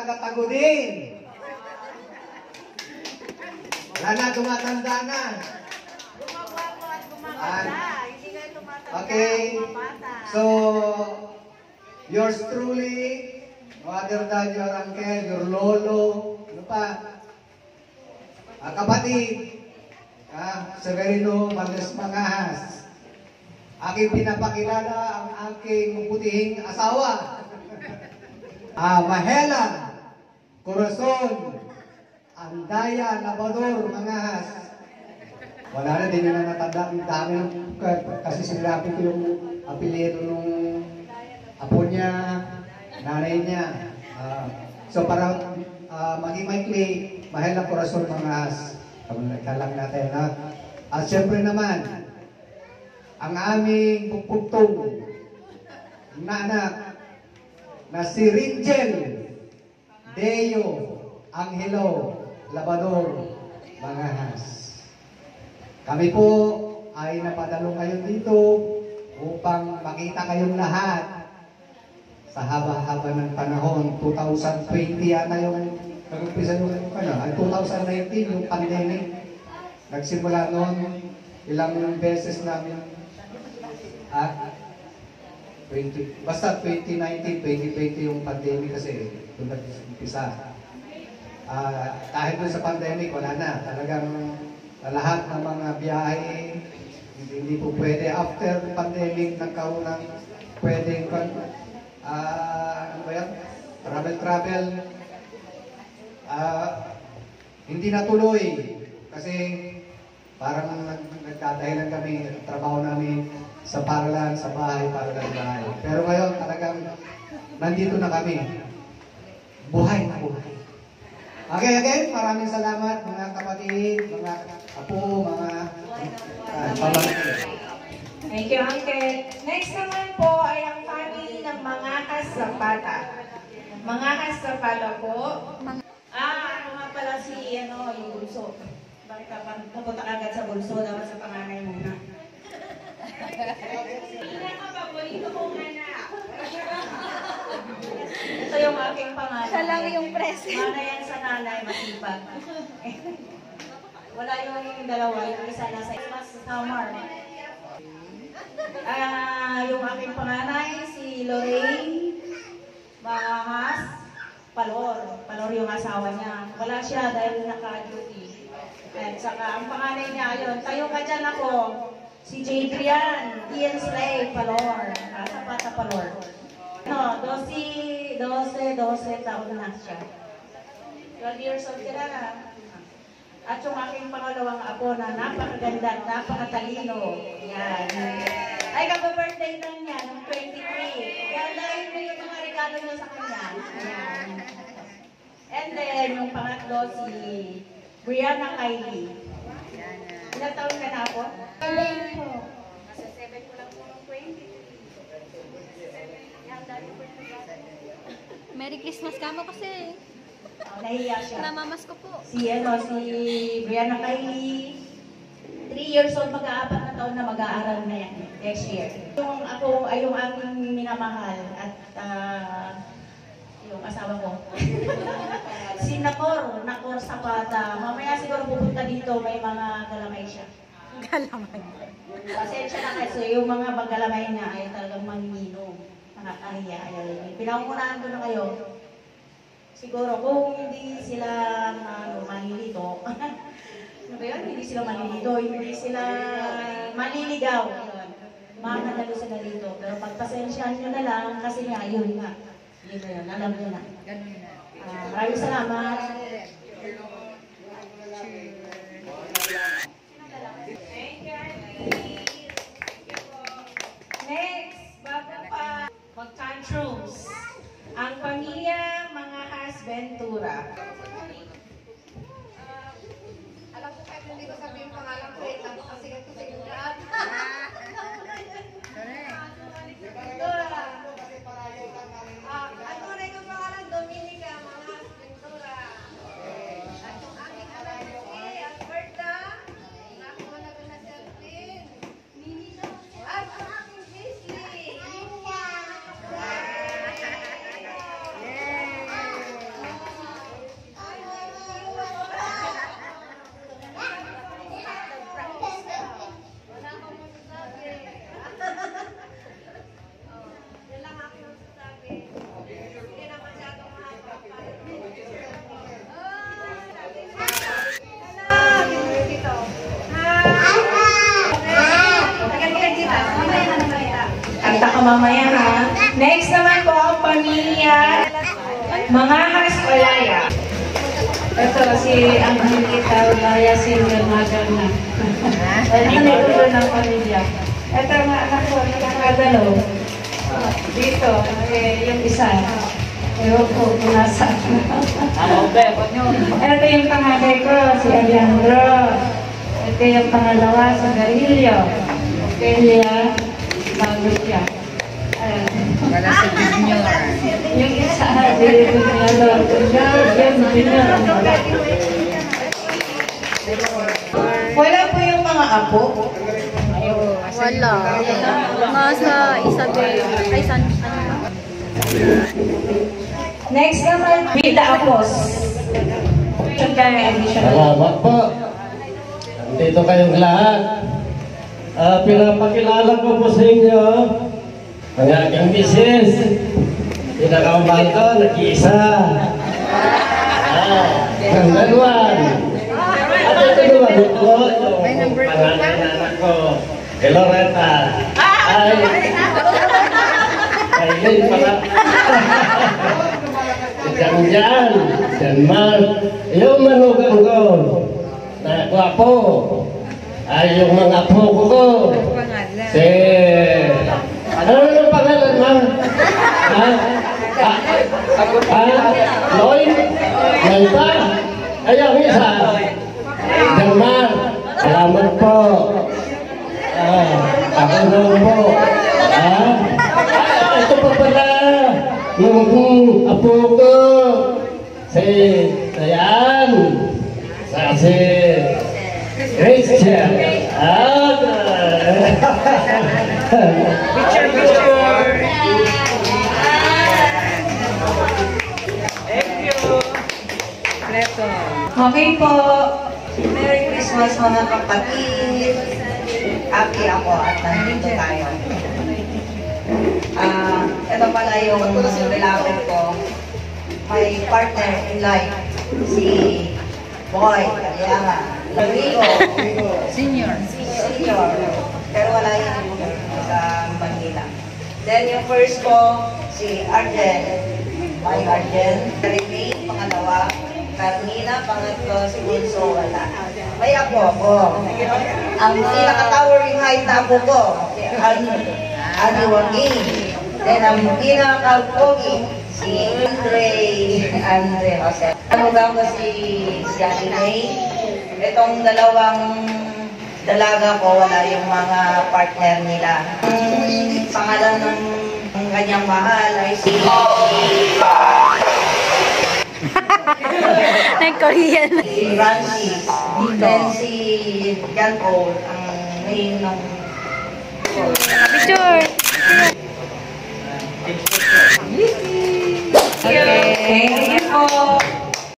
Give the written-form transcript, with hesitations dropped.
taga-tago din. Wala na, tumatanda na. Gumagwapo at gumaganda. Hindi kayo tumatanda. Okay. So, yours truly, mother, dad, your uncle, your lolo, ano pa? Kapatid, Severino Valdez Mangahas. Aking pinapakilala ang aking putihing asawa. Mahela Corazon Andaya Labador Mangahas. Wala na, din na natanda. Ang dami kasi sinabi ko yung apelyido nung apo niya, nanay niya. So para maging maikli, Mahela Corazon Mangahas. Kalang natin, ha? At syempre naman, ang aming pupugtong na anak na si Ringel Deo Angelo Labador Mangahas. Kami po ay napadalo ngayon dito upang makita kayong lahat sa haba-haba ng panahon. 2020 yata yung nag-umpisa yung 2019 yung pandemic. Nagsimula noon, ilang beses namin basta 2019, 2020 yung pandemic kasi doon nag-umpisa. Dahil doon sa pandemic, wala na. Talagang lahat ng mga biyahe, hindi po pwede. After pandemic, nagkaroon ng pwedeng ano ba yan? Travel. Hindi natuloy kasi parang nagdadahilan kami, trabaho namin sa paralan, sa bahay. Pero ngayon talagang nandito na kami. Buhay na buhay. Okay, again, maraming salamat mga kapatid, mga apo, mga pamangkin. Thank you, Uncle. Next naman po ay ang family ng mga Zapata. Mga Zapata po. Ano nga pala yung bulso. Bakit ka napunta agad sa bulso? Dapat sa panganay muna. Pinaka-paborito kong anak. Ito yung aking panganay. Siya lang yung present. Mana yan sa nanay, masipag. Wala yung dalawa, yung isa nasa mas summer. Yung aking panganay, si Lorraine Mahas Palor yung asawa niya. Wala siya dahil naka-duty. At saka ang panganay niya, ayun, tayo ka dyan ako. Si Jadrian, Ian Slay Palor. Zapata Palor. 12 taon na siya. 12 years old sila na. At yung aking pangalawang apo na napakaganda at napakatalino. Yan. Ay, kapa-birthday lang niya, ng 23. Yan dahil mo yung mga regalo niya sa kanya. Yan. And then, yung pangatlo, si Brianna Kylie. Ilang taon ka na po? 7 po. Nasa 7 ko lang po ng 23. Yan, dahil po yung Merry Christmas ka mo kasi. nahiya siya. Namamas ko po. Si Brianna Kylie, 3 years old, mag-aapat na taon na mag-aaral na yan next year. Yung ako ay yung aking minamahal at yung asawa ko. Si Nakor Zapata. Mamaya siguro pupunta dito, may mga galamay siya. Galamay. Pasensya na kasi yung mga galamay niya ay talagang manginginom. Nakakahiya. Pinangunahan ko na kayo. Siguro kung hindi sila manilito, ano ba yun? Hindi sila manilito, hindi sila maniligaw. Makakadalo sila dito. Pero pagpasensyahan nyo na lang, kasi nga, yun nga. Yun, alam nyo na. Maraming salamat. Next, bago pa mag-tantrums, ang pamilya mga Ventura. Alam ko kahit hindi ko sabihin yung pangalan ko, kasi ito siguraan. Ang tunay kong pangalan, Dominica mga Ventura. At yung aking anak ko si Alberta, nakuha na ko na si Alvin. At ang aking Paisley. mamaya ha. Next naman po ang pamilya Mangahas Olaya. Ito si Angelita Olaya, single mother na. Ito na ulo ng pamilya. Ito ang anak ko, nakakadalo. Dito, yung isa. Ewan ko, punasa. Ito yung panganay ko, si Alejandro. Ito yung pangalawa, si Garillo. Kaya, bago siya. Wala si Junior. Yung isa, si Junior. Junior. Wala po yung mga apo. Wala. Nasa Isabel. Ay, San... Next naman, Vida Apos. Salamat po. Dito kayong lahat. Pinapakilala ko po sa inyo ang aking misis. Pinakamahal ko, nag-iisa. Number 1. At ito naman ito, yung panganay na anak ko, Loretta. Ay, pala. Diyan man. Yung manugang ko, na gwapo. Ay, yung mga apo ko. Si... Ano yung pangalan, ma? Lloyd? Manta? Ay, ang isa. German. Salamat po. Ako naman po. Ito pa pala. Yung apo ko. Si Dayan. Si Christian. Okay po. Merry Christmas mga kapatid. Happy ako at nandito tayo. Ito pala yung lalaki ko. My partner in life. Si Boy Aliaga. Rodrigo. Senior. Pero wala yun sa Manila. Then yung first ko, si Arjen. My Arjen. Remain, pangalawa. Carmina, pangatlo, si Bunso, wala. May ako. Ang pinaka-towering height na ako ko, si Ani Joaquin. Then ang pinaka-pogi, si Andre Jose. Ano daw ko si Ate May. Itong dalawang dalaga ko, wala yung mga partner nila. Ang pangalan ng kanyang mahal ay si... Nag-Korean. Si Francis. Then si John Paul, ang main ng... Picture. Okay. Thank you po.